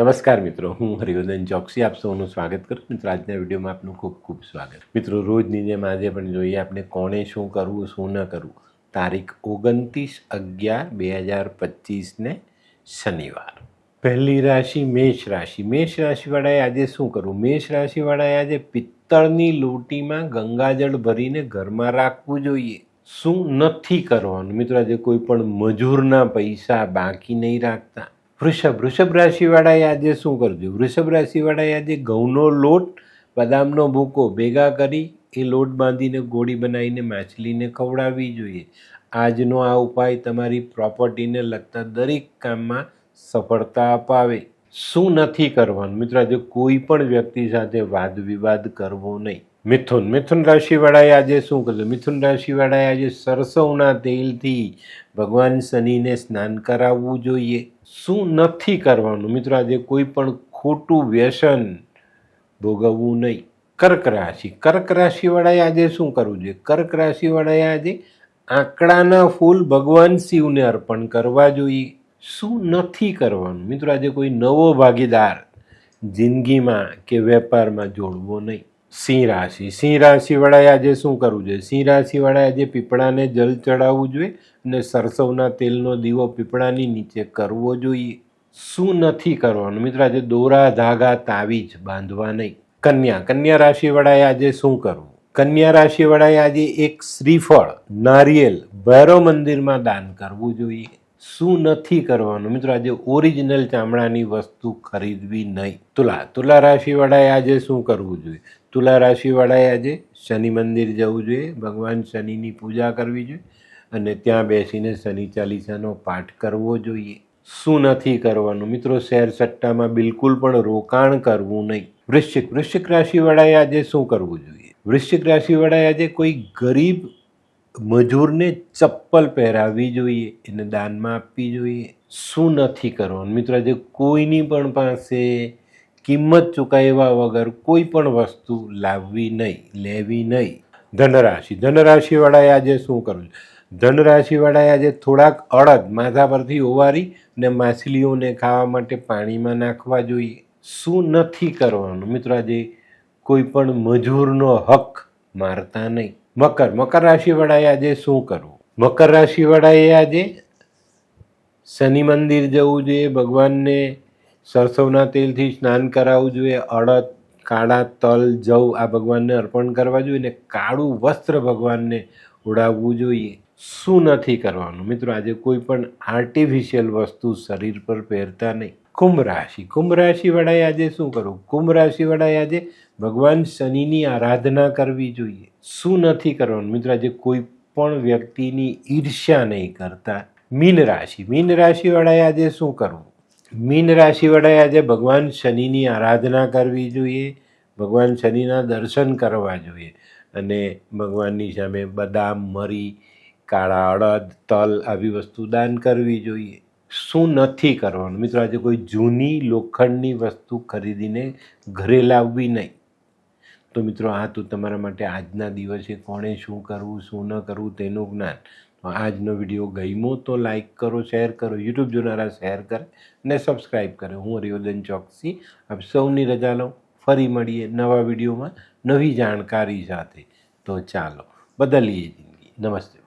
નમસ્કાર મિત્રો, હું હરિવર્ધન ચોકસી આપ સૌનું સ્વાગત કરું. મિત્રો, આજના વિડીયોમાં આપનું ખૂબ ખૂબ સ્વાગત. મિત્રો, રોજની જેમ આજે પણ જોઈએ આપણે કોણે શું કરવું શું ન કરવું. તારીખ 29/11/2025 શનિવાર. પહેલી રાશિ મેષ રાશિ. મેષ રાશિવાળાએ આજે શું કરવું? મેષ રાશિવાળાએ આજે પિત્તળની લોટીમાં ગંગાજળ ભરીને ઘરમાં રાખવું જોઈએ. શું નથી કરવાનું? મિત્રો, આજે કોઈ પણ મજૂરના પૈસા બાકી નહીં રાખતા. વૃષભ રાશિવાળાએ આજે શું કરવું? વૃષભ રાશિવાળાએ આજે ઘઉંનો લોટ, બદામનો ભૂકો ભેગા કરી એ લોટ બાંધીને ગોળી બનાવીને માછલીને ખવડાવવી જોઈએ. આજનો આ ઉપાય તમારી પ્રોપર્ટીને લગતા દરેક કામમાં સફળતા અપાવે. શું નથી કરવાનું? મિત્રો, આજે કોઈ પણ વ્યક્તિ સાથે વાદ વિવાદ કરવો નહીં. મિથુન રાશિવાળાએ આજે શું કરવું? મિથુન રાશિવાળાએ આજે સરસવના તેલથી ભગવાન શનિને સ્નાન કરાવવું જોઈએ. શું નથી કરવાનું? મિત્રો, આજે કોઈ પણ ખોટું વ્યસન ભોગવવું નહીં. કર્ક રાશિવાળાએ આજે શું કરવું જોઈએ? કર્ક રાશિવાળાએ આજે આંકડાના ફૂલ ભગવાન શિવને અર્પણ કરવા જોઈએ. શું નથી કરવાનું? મિત્રો, આજે કોઈ નવો ભાગીદાર જિંદગીમાં કે વેપારમાં જોડવો નહીં. સિંહ રાશિવાળાએ આજે શું કરવું જોઈએ? સિંહ રાશિવાળાએ આજે પીપળાને જલ ચડાવવું જોઈએ અને સરસવના તેલનો દીવો પીપળાની નીચે કરવો જોઈએ. શું નથી કરવાનું? મિત્રો, આજે દોરા ધાગા તાવીજ બાંધવા નહીં. કન્યા રાશિવાળાએ આજે શું કરવું? કન્યા રાશિવાળાએ આજે એક શ્રીફળ, નારિયેલ ભૈરવ મંદિરમાં દાન કરવું જોઈએ. શું નથી કરવાનું? મિત્રો, આજે ઓરિજિનલ ચામડાની વસ્તુ ખરીદવી નહીં. તુલા રાશિવાળાએ આજે શું કરવું જોઈએ? તુલા રાશિવાળાએ આજે શનિ મંદિર જવું જોઈએ, ભગવાન શનિની પૂજા કરવી જોઈએ અને ત્યાં બેસીને શનિ ચાલીસાનો પાઠ કરવો જોઈએ. શું નથી કરવાનું? મિત્રો, શેર સટ્ટામાં બિલકુલ પણ રોકાણ કરવું નહીં. વૃશ્ચિક રાશિવાળાએ આજે શું કરવું જોઈએ? વૃશ્ચિક રાશિવાળાએ આજે કોઈ ગરીબ મજૂરને ચપ્પલ પહેરાવવી જોઈએ, એને દાનમાં આપવી જોઈએ. શું નથી કરવાનું? મિત્રો, આજે કોઈની પણ પાસે કિંમત ચૂકવ્યા વગર કોઈ પણ વસ્તુ લાવવી નહીં, લેવી નહીં. ધનરાશિવાળાએ આજે શું કરવું? ધનરાશિવાળાએ આજે થોડાક અડદ માથા પરથી ઓવારી અને માછલીઓને ખાવા માટે પાણીમાં નાખવા જોઈએ. શું નથી કરવાનું? મિત્રો, આજે કોઈ પણ મજૂરનો હક મારતા નહીં. મકર રાશિવાળાએ આજે શું કરવું? મકર રાશિવાળાએ આજે શનિ મંદિર જવું જોઈએ, ભગવાનને સરસવના તેલથી સ્નાન કરાવવું જોઈએ, અડદ, કાળા તલ, જવ આ ભગવાનને અર્પણ કરવા જોઈએ અને કાળું વસ્ત્ર ભગવાનને ઓઢાવવું જોઈએ. શું નથી કરવાનું? મિત્રો, આજે કોઈ પણ આર્ટિફિશિયલ વસ્તુ શરીર પર પહેરતા નહીં. કુંભ રાશિવાળાએ આજે શું કરવું? કુંભ રાશિવાળાએ આજે ભગવાન શનિની આરાધના કરવી જોઈએ. શું નથી કરવાનું? મિત્રો, આજે કોઈ પણ વ્યક્તિની ઈર્ષ્યા નહીં કરતા. મીન રાશિવાળાએ આજે શું કરવું? મીન રાશિવાળાએ આજે ભગવાન શનિની આરાધના કરવી જોઈએ, ભગવાન શનિના દર્શન કરવા જોઈએ અને ભગવાનની સામે બદામ, મરી, કાળા અડદ, તલ આવી વસ્તુ દાન કરવી જોઈએ. શું નથી કરવાનું? મિત્રો, આજે કોઈ જૂની લોખંડની વસ્તુ ખરીદીને ઘરે લાવવી નહીં. તો મિત્રો, આ તો તમારા માટે આજના દિવસે કોણે શું કરવું શું ન કરવું તેનું જ્ઞાન. આજનો વિડીયો ગમ્યો તો લાઈક કરો, શેર કરો, યુટ્યુબ જોનારા શેર કરે અને સબસ્ક્રાઈબ કરે. હું હરિવર્ધન ચોકસી આપ સૌની રજા લઉં. ફરી મળીએ નવા વિડીયોમાં નવી જાણકારી સાથે. તો ચાલો બદલીએ જિંદગી. નમસ્તે.